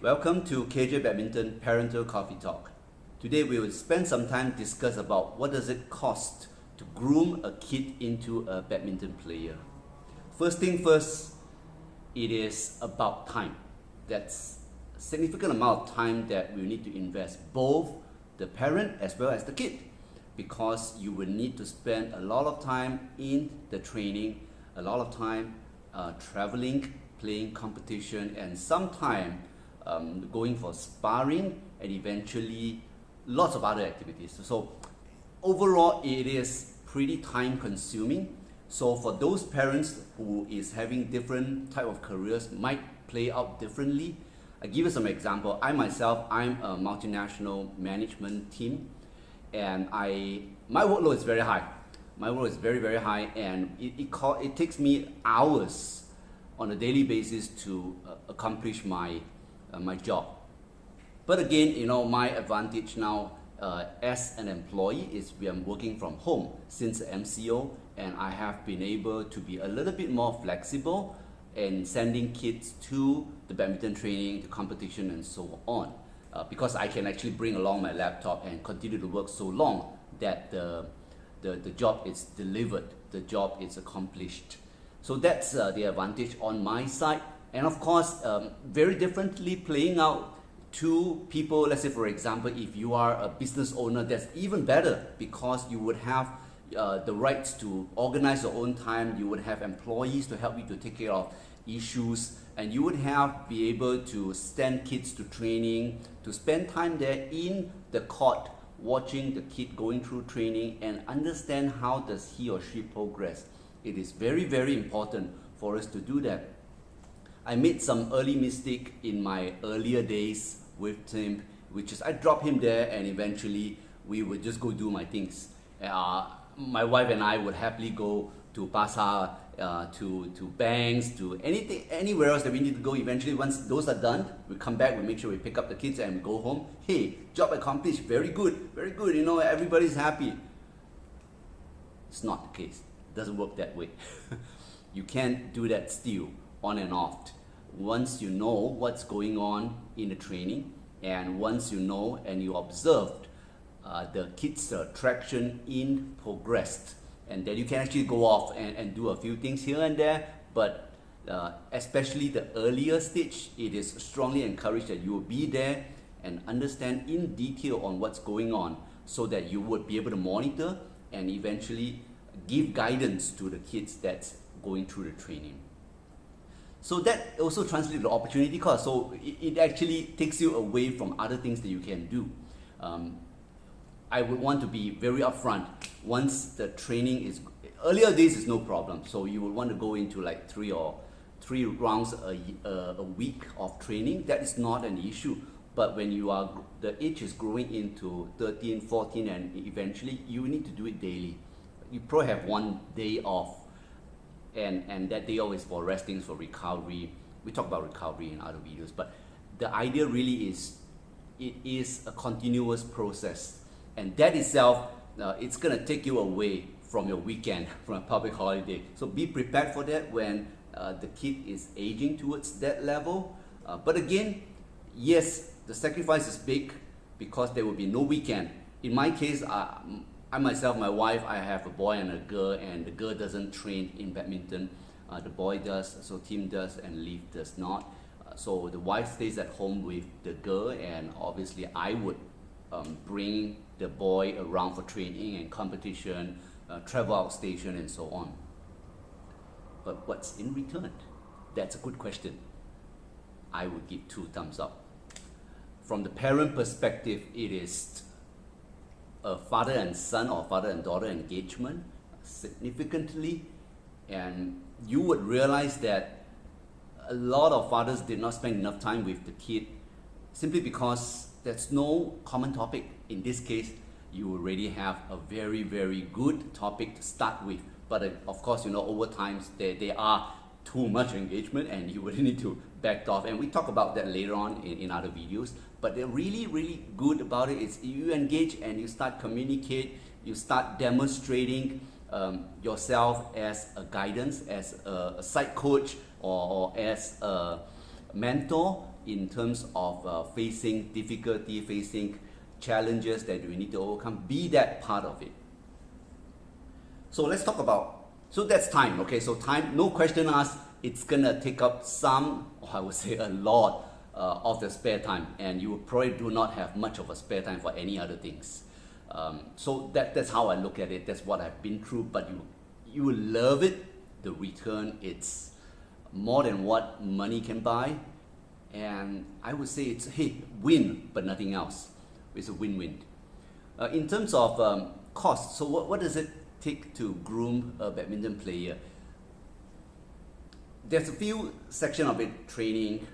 Welcome to KJ Badminton Parental Coffee Talk. Today we will spend some time discuss about what does it cost to groom a kid into a badminton player. First thing first, it is about time. That's a significant amount of time that we need to invest, both the parent as well as the kid, because you will need to spend a lot of time in the training, a lot of time traveling, playing competition, and some time going for sparring, and eventually lots of other activities. So overall, it is pretty time consuming. So for those parents who is having different type of careers, might play out differently. I give you some example. I'm a multinational management team, and my workload is very high. My workload is very, very high, and it takes me hours on a daily basis to accomplish my job. But again, my advantage now as an employee is I'm working from home since the MCO, and I have been able to be a little bit more flexible in sending kids to the badminton training, the competition, and so on. Because I can actually bring along my laptop and continue to work so long that the job is delivered, the job is accomplished. So that's the advantage on my side. And of course, very differently playing out to people. Let's say, for example, if you are a business owner, that's even better, because you would have the rights to organize your own time. You would have employees to help you to take care of issues, and you would be able to send kids to training, to spend time there in the court, watching the kid going through training and understand how does he or she progress. It is very, very important for us to do that. I made some early mistake in my earlier days with him, which is I dropped him there, and eventually we would just go do my things. My wife and I would happily go to pasar, to banks, to anywhere else that we need to go. Eventually, once those are done, we come back, we make sure we pick up the kids and we go home. Hey, job accomplished, very good, everybody's happy. It's not the case. It doesn't work that way. You can't do that still, on and off. Once you know what's going on in the training, and once you know and you observed the kids' traction in progressed, and then you can actually go off and do a few things here and there. But especially the earlier stage, it is strongly encouraged that you will be there and understand in detail on what's going on, so that you would be able to monitor and eventually give guidance to the kids that's going through the training. So that also translates to opportunity cost. So it actually takes you away from other things that you can do. I would want to be very upfront. Once the training is, earlier days is no problem. So you would want to go into like three rounds a week of training. That is not an issue. But when the age is growing into 13, 14, and eventually you need to do it daily. You probably have one day off, and that day off is for resting, for recovery. We talk about recovery in other videos, but the idea really is, it is a continuous process. And that itself, it's going to take you away from your weekend, from a public holiday. So be prepared for that when the kid is aging towards that level. But again, yes, the sacrifice is big, because there will be no weekend. In my case, I myself, my wife, I have a boy and a girl, and the girl doesn't train in badminton. The boy does, so Tim does, and Leaf does not. So the wife stays at home with the girl, and obviously I would bring the boy around for training and competition, travel outstation, and so on. But what's in return? That's a good question. I would give 2 thumbs up. From the parent perspective, it is a father and son or father and daughter engagement significantly, and you would realize that a lot of fathers did not spend enough time with the kid, simply because there's no common topic. In this case, you already have a very, very good topic to start with. But of course, over time, there are too much engagement, and you would need to back off. And we talk about that later on in other videos. But the really, really good about it is you engage and you start communicate, you start demonstrating yourself as a guidance, as a side coach, or as a mentor in terms of facing difficulty, facing challenges that we need to overcome, be that part of it. So let's talk about, so that's time, okay? So time, no question asked, it's gonna take up some, or I would say a lot of the spare time, and you probably do not have much of a spare time for any other things. So that's how I look at it, that's what I've been through, but you will love it. The return, it's more than what money can buy, and I would say it's, hey, win, but nothing else. It's a win-win. In terms of cost, so what does it take to groom a badminton player? There's a few sections of it: training,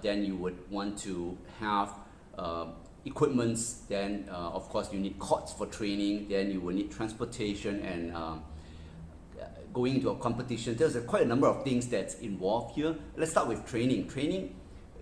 then you would want to have equipments, then of course you need courts for training, then you will need transportation and going into a competition. There's quite a number of things that's involved here. Let's start with training. Training,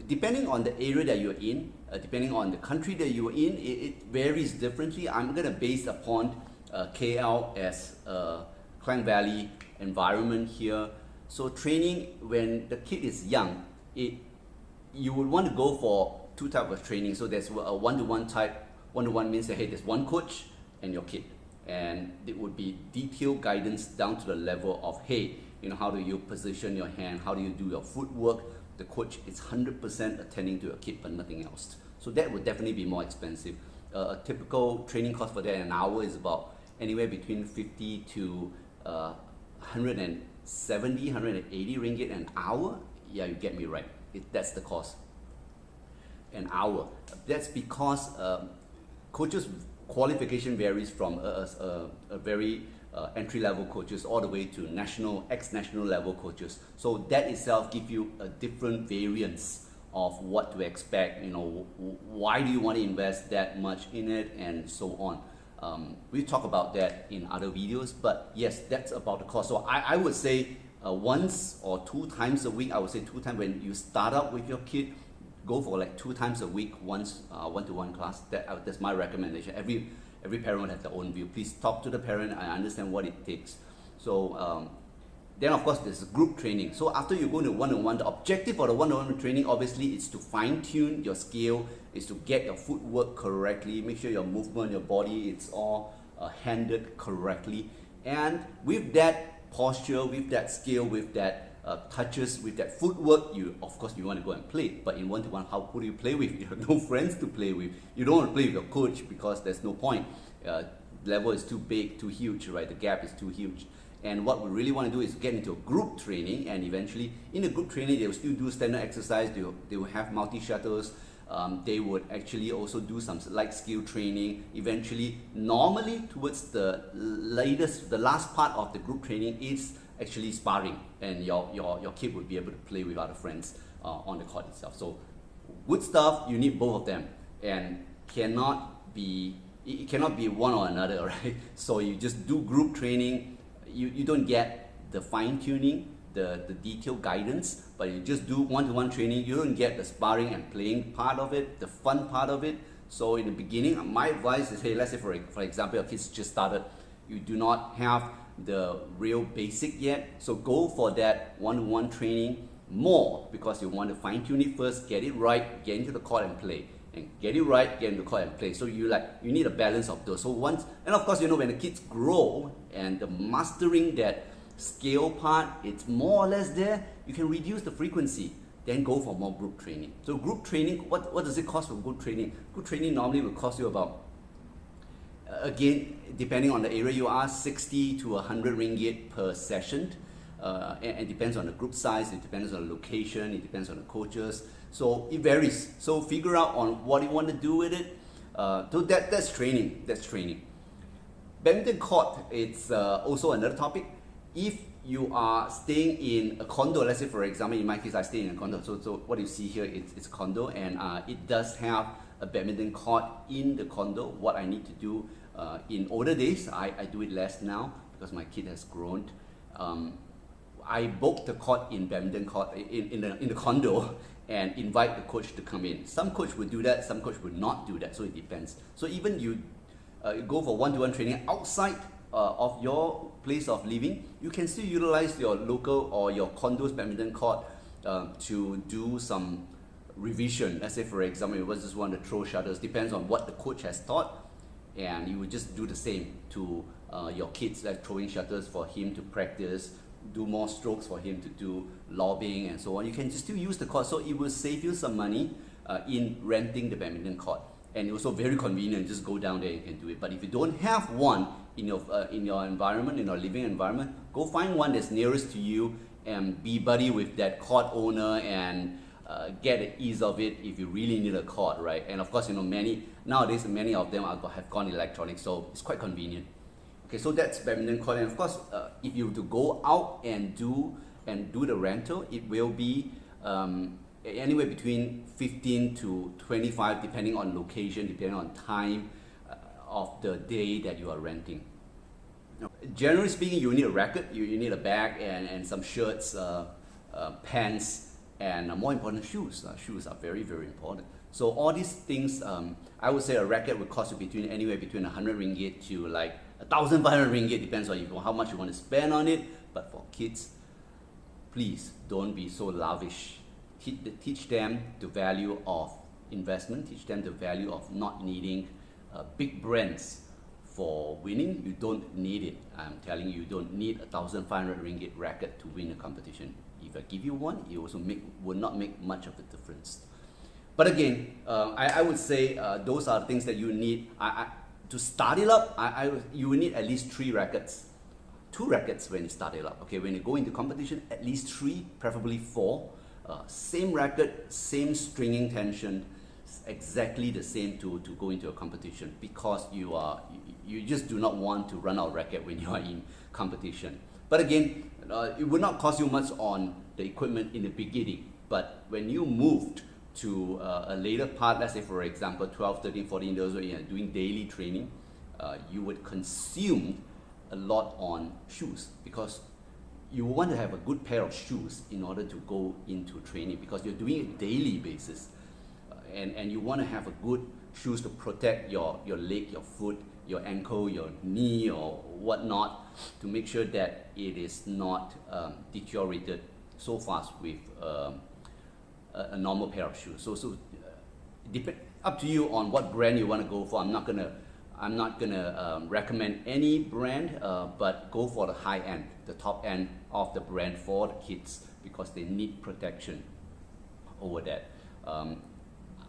depending on the area that you're in, depending on the country that you're in, it varies differently. I'm going to base upon KL as a Klang Valley environment here. So training, when the kid is young, you would want to go for two types of training. So there's a one-to-one type. One-to-one means that, hey, there's one coach and your kid. And it would be detailed guidance down to the level of, hey, how do you position your hand? How do you do your footwork? The coach is 100% attending to your kid, but nothing else. So that would definitely be more expensive. A typical training cost for that an hour is about anywhere between 50 to 170, 180 ringgit an hour. Yeah, you get me right. That's the cost. An hour. That's because coaches' qualification varies from a very entry-level coaches all the way to ex-national level coaches. So that itself gives you a different variance of what to expect. Why do you want to invest that much in it, and so on. We talk about that in other videos, but yes, that's about the cost. So I would say once or two times a week. I would say 2 times when you start out with your kid. Go for like 2 times a week, once one-to-one class. That's my recommendation. Every parent will have their own view. Please talk to the parent and understand what it takes. So then of course there's group training. So after you go to one-on-one, the objective for the one-on-one training obviously is to fine-tune your skill, is to get your footwork correctly, make sure your movement, your body, it's all handled correctly. And with that posture, with that skill, with that touches, with that footwork, of course you want to go and play. But in one-to-one, who do you play with? You have no friends to play with. You don't want to play with your coach because there's no point. Level is too big, too huge, right? The gap is too huge. And what we really want to do is get into a group training, and eventually in the group training they will still do standard exercise. They will have multi-shuttles. They would actually also do some light skill training. Eventually, normally towards the last part of the group training is actually sparring, and your kid would be able to play with other friends on the court itself. So good stuff. You need both of them, and it cannot be one or another, right? So you just do group training. You don't get the fine-tuning, the detailed guidance, but you just do one-to-one training. You don't get the sparring and playing part of it, the fun part of it. So in the beginning, my advice is, hey, let's say for example, your kids just started, you do not have the real basic yet, so go for that one-to-one training more, because you want to fine-tune it first, get it right, get into the court and play, and get it right, get into the court and play. So you need a balance of those. So once, and of course, when the kids grow and the mastering that scale part, it's more or less there, you can reduce the frequency, then go for more group training. So group training, what does it cost for group training? Group training normally will cost you about, again, depending on the area you are, 60 to 100 ringgit per session. And it depends on the group size, it depends on the location, it depends on the coaches. So it varies. So figure out on what you want to do with it. So that's training. That's training. Badminton court, it's also another topic. If you are staying in a condo, let's say for example, in my case, I stay in a condo. So what you see here, it's a condo, and it does have a badminton court in the condo. What I need to do in older days, I do it less now because my kid has grown. I book the court in badminton court in the condo and invite the coach to come in. Some coach would do that, some coach would not do that, so it depends. So even you go for one-to-one training outside of your place of living, you can still utilize your local or your condo's badminton court to do some revision. Let's say, for example, you just want to throw shuttles, depends on what the coach has taught, and you would just do the same to your kids, like throwing shuttles for him to practice, do more strokes for him to do lobbing and so on. You can just still use the court, so it will save you some money in renting the badminton court. And also very convenient, just go down there and you can do it. But if you don't have one in your environment, in your living environment, go find one that's nearest to you and be buddy with that court owner and get the ease of it if you really need a court, right? And of course, nowadays many of them have gone electronic, so it's quite convenient. Okay, so that's badminton court. And of course, if you were to go out and do the rental, it will be anywhere between 15 to 25, depending on location, depending on time of the day that you are renting. Generally speaking, you need a racket, you need a bag and some shirts, pants, and more important, shoes. Shoes are very, very important. So all these things, I would say a racket would cost you anywhere between 100 ringgit to like 1,500 ringgit, depends on how much you want to spend on it. But for kids, please don't be so lavish. Teach them the value of investment, teach them the value of not needing big brands for winning. You don't need it. I'm telling you, you don't need 1,500 ringgit racket to win a competition. If I give you one, it also will not make much of a difference. But again, I would say those are things that you need. To start it up, you will need at least 3 rackets. 2 rackets when you start it up. Okay, when you go into competition, at least 3, preferably 4. Same racket, same stringing tension, exactly the same to go into a competition, because you just do not want to run out of racket when you are in competition. But again, it would not cost you much on the equipment in the beginning, but when you moved to a later part, let's say for example 12, 13, 14 years old, you're doing daily training, you would consume a lot on shoes, because you want to have a good pair of shoes in order to go into training, because you're doing it daily basis, and you want to have a good shoes to protect your leg, your foot, your ankle, your knee or whatnot, to make sure that it is not deteriorated so fast with a normal pair of shoes. So up to you on what brand you want to go for. I'm not gonna recommend any brand, but go for the high end, the top end of the brand for the kids, because they need protection over that.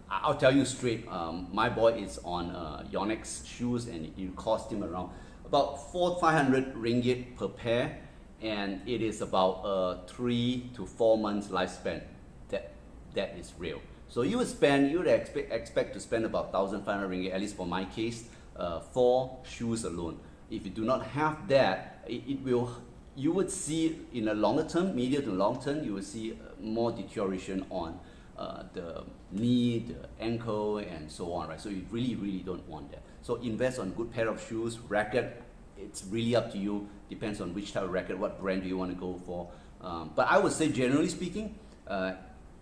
I'll tell you straight, my boy is on Yonex shoes, and it cost him around about 400-500 ringgit per pair, and it is about 3 to 4 months lifespan. That is real. So you would expect to spend about 1,500 ringgit, at least for my case, for shoes alone. If you do not have that, you would see in a longer term, medium to long term, you will see more deterioration on the knee, the ankle, and so on, right? So you really don't want that. So invest on good pair of shoes. Racket, it's really up to you. Depends on which type of racket, what brand do you want to go for. But I would say, generally speaking,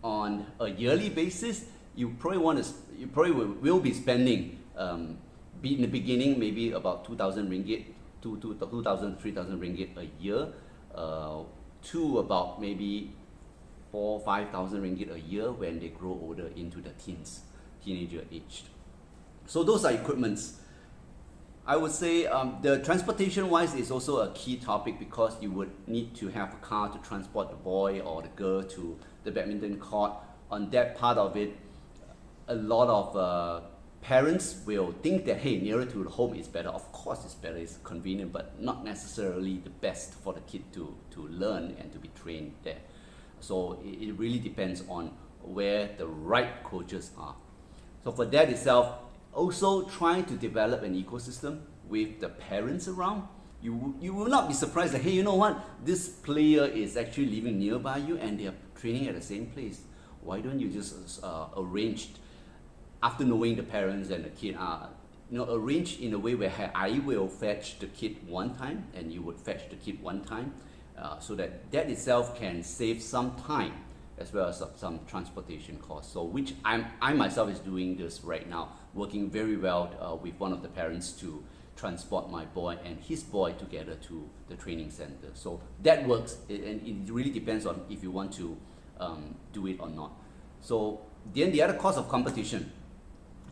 on a yearly basis, you probably will be spending in the beginning maybe about 2,000 ringgit, 2,000, 3,000 ringgit a year, to about maybe 4,000, 5,000 ringgit a year when they grow older into the teenager aged. So those are equipments. I would say the transportation wise is also a key topic, because you would need to have a car to transport the boy or the girl to the badminton court. On that part of it, a lot of parents will think that, hey, nearer to the home is better. Of course it's better, it's convenient, but not necessarily the best for the kid to learn and to be trained there. So it really depends on where the right coaches are. So for that itself, also trying to develop an ecosystem with the parents around. You will not be surprised that, hey, you know what, this player is actually living nearby you and they are training at the same place. Why don't you just arrange, after knowing the parents and the kid, arrange in a way where I will fetch the kid one time and you would fetch the kid one time, so that itself can save some time as well as some transportation costs. So which I myself is doing this right now, working very well with one of the parents to transport my boy and his boy together to the training center. So that works, and it really depends on if you want to do it or not. So Then the other cost of competition,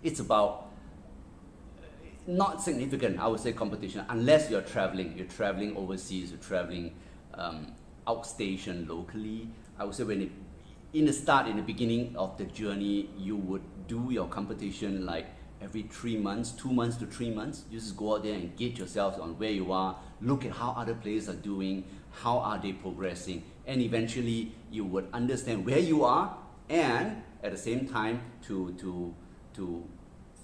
it's about not significant, I would say, competition, unless you're traveling overseas, you're traveling outstation locally. I would say in the beginning of the journey, you would do your competition like every 3 months, 2 months to 3 months. You just go out there and gauge yourself on where you are, look at how other players are doing, how are they progressing, and eventually you would understand where you are, and at the same time to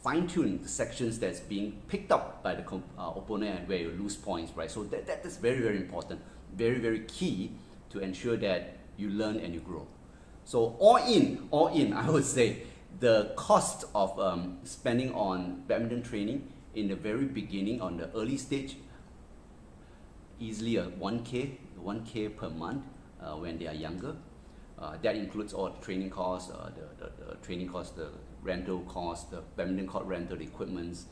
fine-tune the sections that's being picked up by the opponent and where you lose points, right? So that's very, very important, very, very key to ensure that you learn and you grow. So all in, I would say the cost of spending on badminton training in the very beginning, on the early stage, easily a 1K per month when they are younger. That includes all the training costs, the training costs, the rental costs, the badminton court rental, the equipments,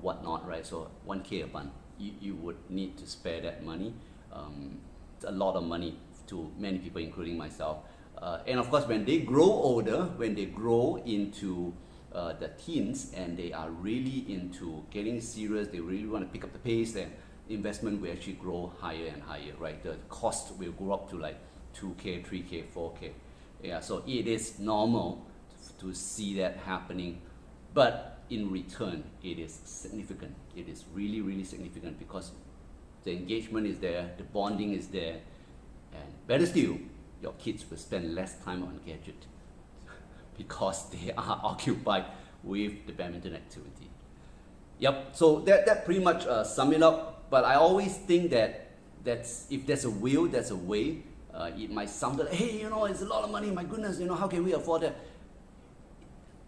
whatnot, right? So 1K a month, you would need to spare that money. It's a lot of money to many people, including myself. And of course, when they grow older, when they grow into the teens and they are really into getting serious, they really want to pick up the pace, then the investment will actually grow higher and higher, right? The cost will go up to like 2K, 3K, 4K. Yeah, so it is normal to see that happening, but in return, it is significant. It is really, really significant because the engagement is there, the bonding is there, and better still, your kids will spend less time on gadget because they are occupied with the badminton activity. Yep, so that pretty much sum it up, but I always think that if there's a will, there's a way. It might sound like, hey, it's a lot of money, my goodness, how can we afford that?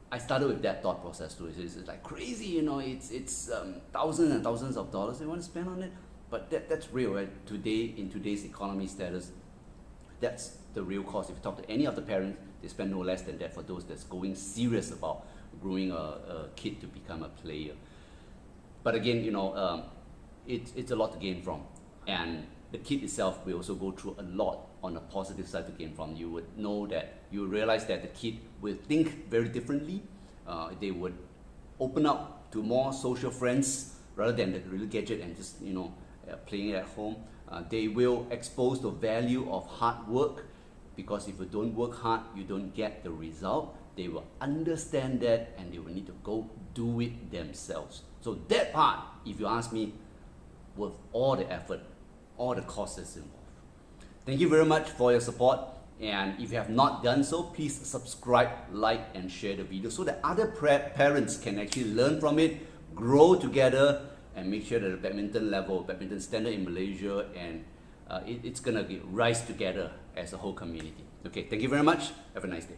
I started with that thought process too. It's like crazy, it's thousands and thousands of dollars they want to spend on it. But that's real, right? Today, in today's economy status, that's the real cost. If you talk to any of the parents, they spend no less than that for those that's going serious about growing a kid to become a player. But again, it's a lot to gain from. And the kid itself will also go through a lot on the positive side to gain from. You would realize that the kid will think very differently. They would open up to more social friends rather than the little gadget and just playing at home. They will expose the value of hard work, because if you don't work hard, you don't get the result. They will understand that and they will need to go do it themselves. So that part, if you ask me, worth all the effort, all the costs that's involved. Thank you very much for your support, and if you have not done so, please subscribe, like and share the video so that other parents can actually learn from it, grow together, and make sure that the badminton standard in Malaysia, and it's gonna rise together as a whole community. Okay, thank you very much. Have a nice day.